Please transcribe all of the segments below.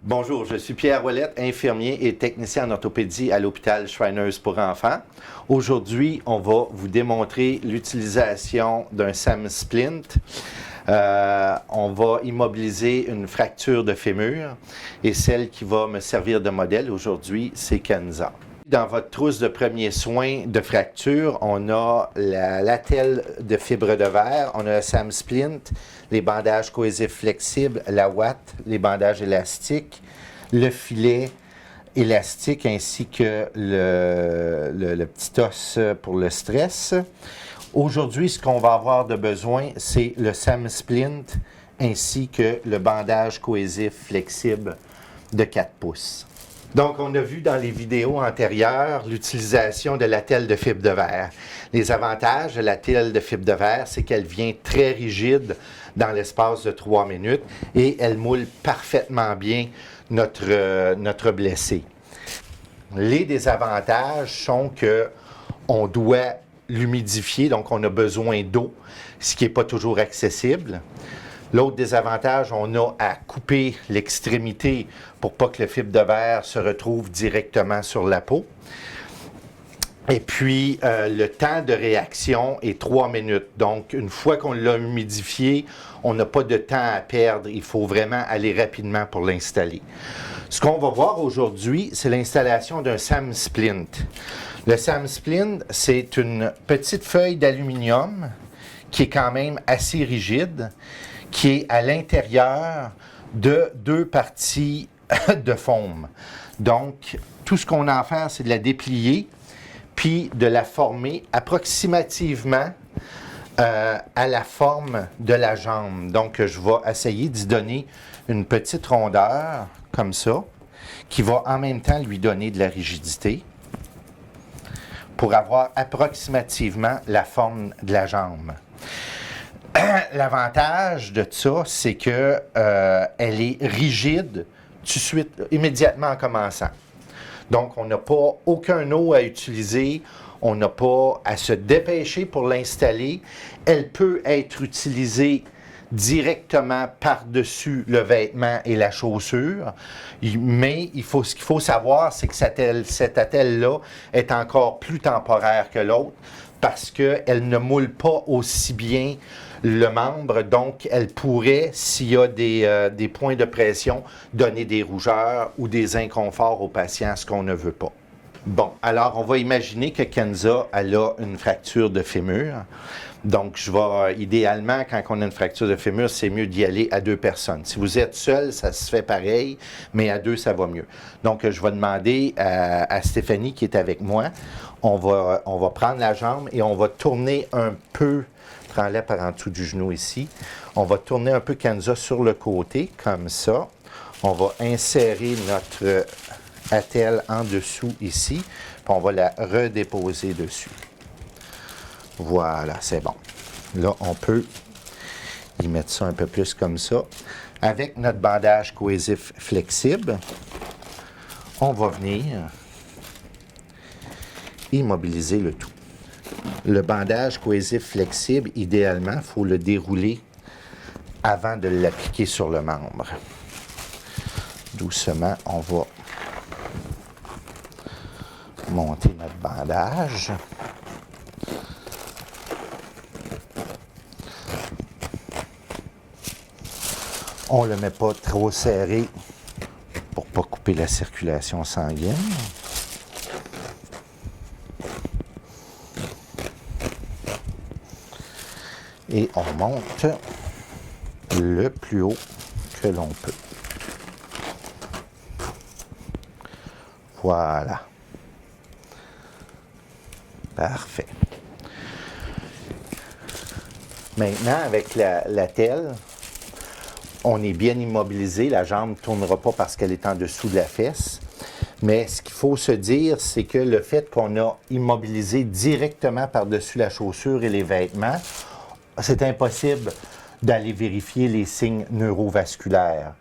Bonjour, je suis Pierre Ouellette, infirmier et technicien en orthopédie à l'hôpital Shriners pour enfants. Aujourd'hui, on va vous démontrer l'utilisation d'un SAM Splint. On va immobiliser une fracture de fémur et celle qui va me servir de modèle aujourd'hui, c'est Kenza. Dans votre trousse de premiers soins de fracture, on a la latelle de fibre de verre, on a le SAM Splint, les bandages cohésifs flexibles, la ouate, les bandages élastiques, le filet élastique ainsi que le petit os pour le stress. Aujourd'hui, ce qu'on va avoir de besoin, c'est le SAM Splint ainsi que le bandage cohésif flexible de 4 pouces. Donc, on a vu dans les vidéos antérieures l'utilisation de la telle de fibre de verre. Les avantages de la telle de fibre de verre, c'est qu'elle vient très rigide dans l'espace de 3 minutes et elle moule parfaitement bien notre blessé. Les désavantages sont qu'on doit l'humidifier, donc on a besoin d'eau, ce qui n'est pas toujours accessible. L'autre désavantage, on a à couper l'extrémité pour pas que le fibre de verre se retrouve directement sur la peau. Et puis, le temps de réaction est 3 minutes. Donc, une fois qu'on l'a humidifié, on n'a pas de temps à perdre. Il faut vraiment aller rapidement pour l'installer. Ce qu'on va voir aujourd'hui, c'est l'installation d'un SAM Splint. Le SAM Splint, c'est une petite feuille d'aluminium qui est quand même assez rigide, qui est à l'intérieur de 2 parties de foam. Donc, tout ce qu'on a à faire, c'est de la déplier, puis de la former approximativement à la forme de la jambe. Donc, je vais essayer d'y donner une petite rondeur, comme ça, qui va en même temps lui donner de la rigidité, pour avoir approximativement la forme de la jambe. L'avantage de ça, c'est que elle est rigide tout de suite, immédiatement en commençant. Donc, on n'a pas aucun eau à utiliser, on n'a pas à se dépêcher pour l'installer. Elle peut être utilisée directement par-dessus le vêtement et la chaussure, mais ce qu'il faut savoir, c'est que cette attelle-là est encore plus temporaire que l'autre parce qu'elle ne moule pas aussi bien le membre, donc elle pourrait, s'il y a des points de pression, donner des rougeurs ou des inconforts aux patients, ce qu'on ne veut pas. Bon, alors on va imaginer que Kenza, elle a une fracture de fémur. Donc, idéalement, quand on a une fracture de fémur, c'est mieux d'y aller à 2 personnes. Si vous êtes seul, ça se fait pareil, mais à 2, ça va mieux. Donc, je vais demander à Stéphanie qui est avec moi, on va prendre la jambe et on va tourner un peu, prends-la par en dessous du genou ici, on va tourner un peu Kenza sur le côté, comme ça. On va insérer notre attelle en dessous ici, puis on va la redéposer dessus. Voilà, c'est bon. Là, on peut y mettre ça un peu plus comme ça. Avec notre bandage cohésif flexible, on va venir immobiliser le tout. Le bandage cohésif flexible, idéalement, il faut le dérouler avant de l'appliquer sur le membre. Doucement, on va monter notre bandage. On ne le met pas trop serré pour ne pas couper la circulation sanguine. Et on monte le plus haut que l'on peut. Voilà. Parfait. Maintenant, avec la telle, on est bien immobilisé, la jambe ne tournera pas parce qu'elle est en dessous de la fesse. Mais ce qu'il faut se dire, c'est que le fait qu'on a immobilisé directement par-dessus la chaussure et les vêtements, c'est impossible d'aller vérifier les signes neurovasculaires.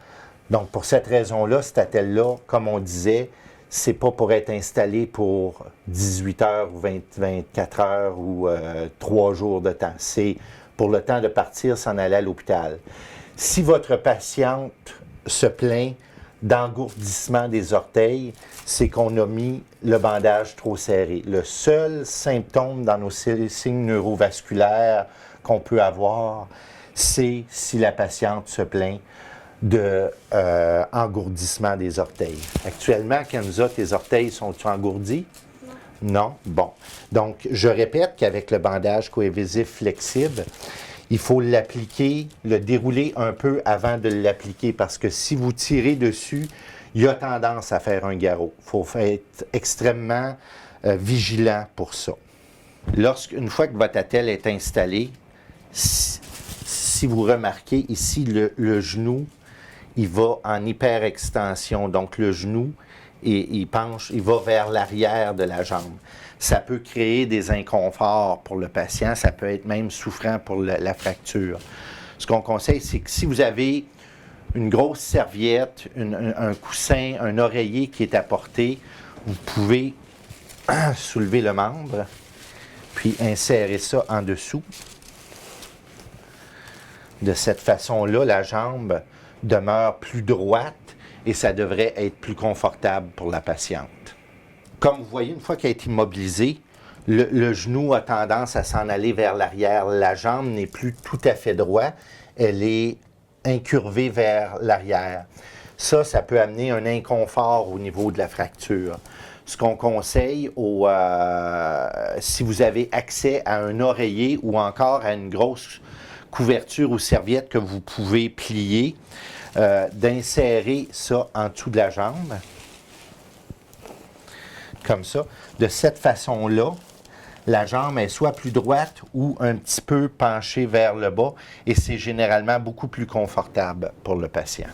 Donc, pour cette raison-là, cette attelle-là, comme on disait, c'est pas pour être installé pour 18 heures ou 24 heures ou 3 jours de temps. C'est pour le temps de partir, s'en aller à l'hôpital. Si votre patiente se plaint d'engourdissement des orteils, c'est qu'on a mis le bandage trop serré. Le seul symptôme dans nos signes neurovasculaires qu'on peut avoir, c'est si la patiente se plaint de engourdissement des orteils. Actuellement, Kenza, tes orteils sont-ils engourdis? Non? Bon. Donc, je répète qu'avec le bandage coévasif flexible, il faut l'appliquer, le dérouler un peu avant de l'appliquer parce que si vous tirez dessus, il y a tendance à faire un garrot. Il faut être extrêmement vigilant pour ça. Une fois que votre attelle est installée, si vous remarquez ici, le genou, il va en hyperextension. Donc, le genou, il penche, il va vers l'arrière de la jambe. Ça peut créer des inconforts pour le patient, ça peut être même souffrant pour la fracture. Ce qu'on conseille, c'est que si vous avez une grosse serviette, un coussin, un oreiller qui est à portée, vous pouvez soulever le membre, puis insérer ça en dessous. De cette façon-là, la jambe demeure plus droite et ça devrait être plus confortable pour la patiente. Comme vous voyez, une fois qu'elle est immobilisée, le genou a tendance à s'en aller vers l'arrière. La jambe n'est plus tout à fait droite, elle est incurvée vers l'arrière. Ça peut amener un inconfort au niveau de la fracture. Ce qu'on conseille, si vous avez accès à un oreiller ou encore à une grosse couverture ou serviette que vous pouvez plier, d'insérer ça en dessous de la jambe, comme ça. De cette façon-là, la jambe est soit plus droite ou un petit peu penchée vers le bas et c'est généralement beaucoup plus confortable pour le patient.